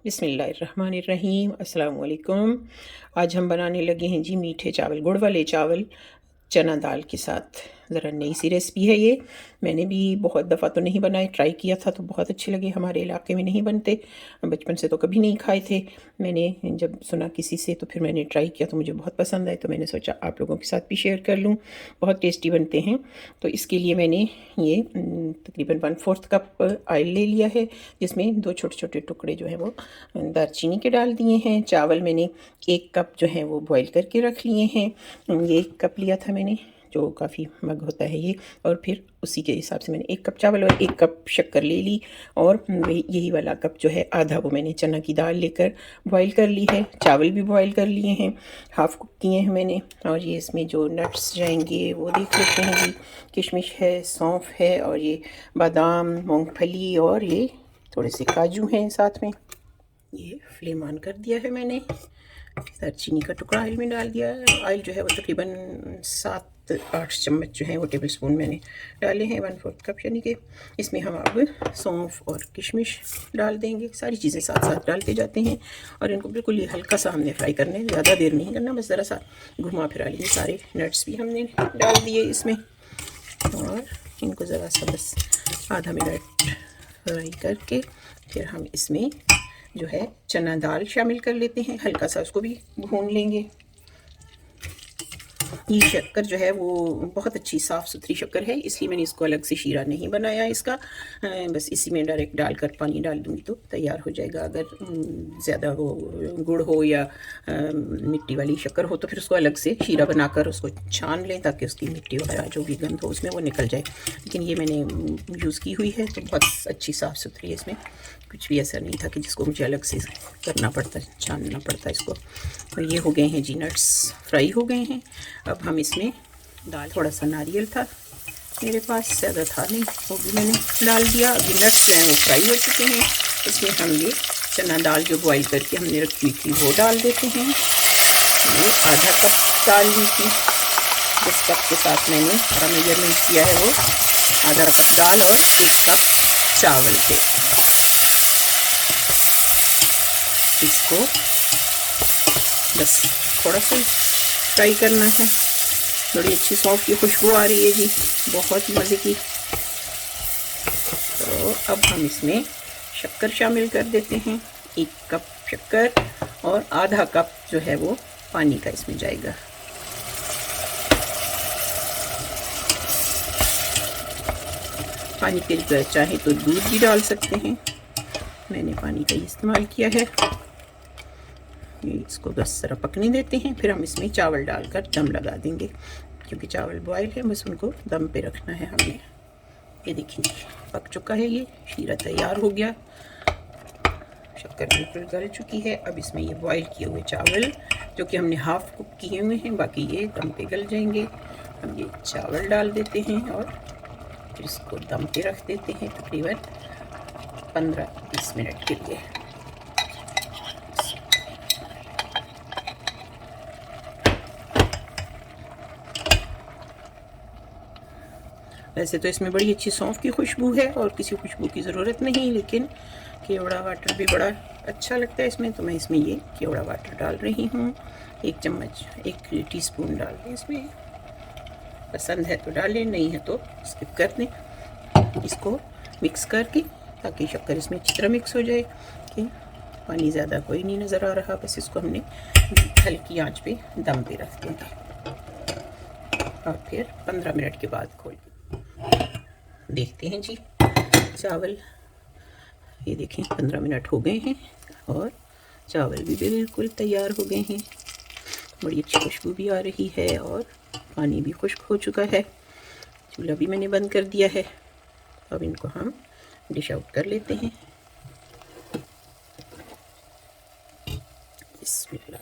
बिस्मिल्लाहिर्रहमानिर्रहीम अस्सलाम वालेकुम। आज हम बनाने लगे हैं जी मीठे चावल, गुड़ वाले चावल चना दाल के साथ। ज़रा नई सी रेसिपी है ये। मैंने भी बहुत दफ़ा तो नहीं बनाए, ट्राई किया था तो बहुत अच्छे लगे। हमारे इलाके में नहीं बनते, बचपन से तो कभी नहीं खाए थे। मैंने जब सुना किसी से तो फिर मैंने ट्राई किया तो मुझे बहुत पसंद आए, तो मैंने सोचा आप लोगों के साथ भी शेयर कर लूँ। बहुत टेस्टी बनते हैं। तो इसके लिए मैंने ये तकरीबन 1/4 कप ऑयल ले लिया है, जिसमें 2 छोटे-छोटे टुकड़े जो हैं वो दालचीनी के डाल दिए हैं। चावल मैंने 1 कप जो है वो बॉयल करके रख लिए हैं। ये 1 कप लिया था मैंने, जो काफ़ी मग होता है ये। और फिर उसी के हिसाब से मैंने 1 कप चावल और 1 कप शक्कर ले ली। और यही वाला कप जो है आधा वो मैंने चना की दाल लेकर बॉईल कर ली है। चावल भी बॉईल कर लिए हैं, हाफ़ कुक किए हैं मैंने। और ये इसमें जो नट्स जाएंगे वो देख लेते हैं जी। किशमिश है, सौंफ है, और ये बादाम, मूंगफली, और ये थोड़े से काजू हैं साथ में। ये फ्लेम ऑन कर दिया है मैंने। दालचीनी का टुकड़ा ऑयल में डाल दिया है। ऑयल जो है वो तकरीबन 7-8 चम्मच जो है वो टेबल स्पून मैंने डाले हैं, 1/4 कप यानी कि। इसमें हम अब सौंफ और किशमिश डाल देंगे। सारी चीज़ें साथ साथ डालते जाते हैं और इनको बिल्कुल ये हल्का सा हमने फ्राई करना है, ज़्यादा देर नहीं करना, बस ज़रा सा घुमा फिरा लेंगे। सारे नट्स भी हमने डाल दिए इसमें और इनको ज़रा सा बस आधा मिनट फ्राई करके फिर हम इसमें जो है चना दाल शामिल कर लेते हैं। हल्का सा उसको भी भून लेंगे। ये शक्कर जो है वो बहुत अच्छी साफ़ सुथरी शक्कर है, इसलिए मैंने इसको अलग से शीरा नहीं बनाया इसका। बस इसी में डायरेक्ट डालकर पानी डाल दूँगी तो तैयार हो जाएगा। अगर ज़्यादा वो गुड़ हो या मिट्टी वाली शक्कर हो तो फिर उसको अलग से शीरा बनाकर उसको छान लें, ताकि उसकी मिट्टी वगैरह जो भी गंध हो उसमें वो निकल जाए। लेकिन ये मैंने यूज़ की हुई है तो बहुत अच्छी साफ़ सुथरी है, इसमें कुछ भी ऐसा नहीं था कि जिसको मुझे अलग से करना पड़ता, छानना पड़ता इसको। और ये हो गए हैं जी, नट्स फ्राई हो गए हैं। अब हम इसमें दाल, थोड़ा सा नारियल था मेरे पास, ज़्यादा था नहीं, वो भी मैंने डाल दिया। अभी नट्स जो हैं वो फ्राई हो चुके हैं। इसमें हम ये चना दाल जो बॉईल करके हमने रखी हुई थी वो डाल देते हैं। ये आधा कप दाल ली थी, जिस कप के साथ मैंने थोड़ा मेजरमेंट किया है वो आधा कप दाल और 1 कप चावल थे। इसको बस थोड़ा सा फ्राई करना है। बड़ी अच्छी सौंफ की खुशबू आ रही है जी, बहुत मज़े की। तो अब हम इसमें शक्कर शामिल कर देते हैं। 1 कप शक्कर और आधा कप जो है वो पानी का इसमें जाएगा। पानी के लिए चाहे तो दूध भी डाल सकते हैं, मैंने पानी का इस्तेमाल किया है। इसको बस ज़रा पकने देते हैं, फिर हम इसमें चावल डालकर दम लगा देंगे, क्योंकि चावल बॉयल है, बस उनको दम पे रखना है हमने। ये देखिए पक चुका है, ये शीरा तैयार हो गया। शक्कर बिल्कुल गल चुकी है। अब इसमें ये बॉयल किए हुए चावल जो कि हमने हाफ़ कुक किए हुए हैं, बाकी ये दम पे गल जाएंगे। हम ये चावल डाल देते हैं और फिर इसको दम पे रख देते हैं तकरीबन 15-20 मिनट के लिए। वैसे तो इसमें बड़ी अच्छी सौंफ की खुशबू है और किसी खुशबू की ज़रूरत नहीं, लेकिन केवड़ा वाटर भी बड़ा अच्छा लगता है इसमें, तो मैं इसमें ये केवड़ा वाटर डाल रही हूँ। 1 चम्मच, 1 टीस्पून डाल दें इसमें। पसंद है तो डालें, नहीं है तो स्किप कर दें। इसको मिक्स करके ताकि शक्कर इसमें अच्छी तरह मिक्स हो जाए। कि पानी ज़्यादा कोई नहीं नज़र आ रहा, बस इसको हमने हल्की आंच पे दम पे रख देंगे और फिर 15 मिनट के बाद खोल देखते हैं जी चावल। ये देखें 15 मिनट हो गए हैं और चावल भी बिल्कुल तैयार हो गए हैं। बड़ी अच्छी खुशबू भी आ रही है और पानी भी खुश्क हो चुका है। चूल्हा भी मैंने बंद कर दिया है। अब इनको हम डिश आउट कर लेते हैं। बिस्मिल्लाह।